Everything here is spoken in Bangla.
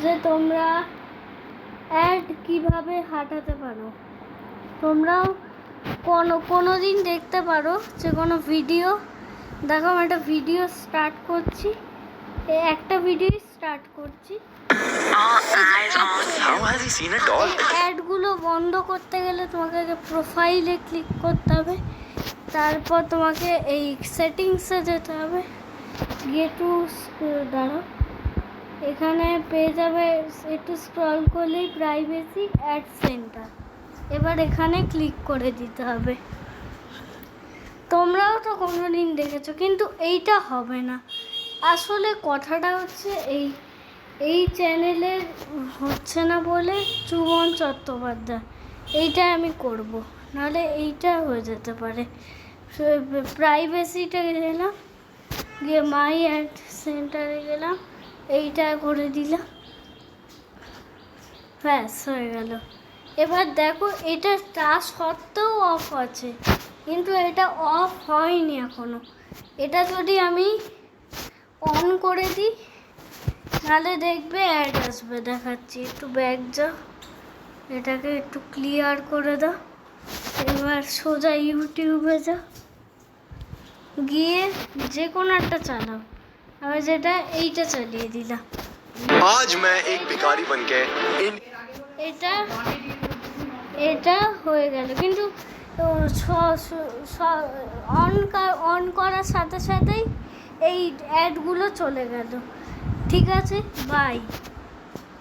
যে তোমরা অ্যাড কিভাবে হাঁটাতে পারো। তোমরাও কোনো দিন দেখতে পারো যে কোনো ভিডিও। দেখো আমি একটা ভিডিও স্টার্ট করছি, একটা ভিডিও স্টার্ট করছি। অ্যাডগুলো বন্ধ করতে গেলে তোমাকে প্রোফাইলে ক্লিক করতে হবে, তারপর তোমাকে এই সেটিংসে যেতে হবে, গিয়ে টু দাঁড়াও, এখানে পেয়ে যাবে, একটু স্ক্রল করলেই প্রাইভেসি অ্যাড সেন্টার। এবার এখানে ক্লিক করে দিতে হবে। তোমরাও তো কোনো দিন দেখেছো, কিন্তু এইটা হবে না। আসলে কথাটা হচ্ছে এই চ্যানেলের হচ্ছে না বলে চুমন চট্টোপাধ্যায় এইটা আমি করব, নাহলে এইটা হয়ে যেতে পারে। প্রাইভেসিটা গেলাম, গিয়ে মাই অ্যাড সেন্টারে গেলাম, এইটা করে দিলাম, ব্যাস হয়ে গেল। এবার দেখো এটা তা সত্ত্বেও অফ আছে, কিন্তু এটা অফ হয়নি এখনো। এটা যদি আমি অন করে দিই তাহলে দেখবে অ্যাড আসবে। দেখাচ্ছি, একটু ব্যাক যাও, এটাকে একটু ক্লিয়ার করে দাও। এবার সোজা ইউটিউবে যাও, গিয়ে যে কোনো একটা চালাও। আমি যেটা এইটা চালিয়ে দিলাম। আজ मैं एक भिखारी बन के এটা হয়ে গেল, কিন্তু অন করার সাথে সাথেই এই অ্যাডগুলো চলে গেল। ঠিক আছে, বাই।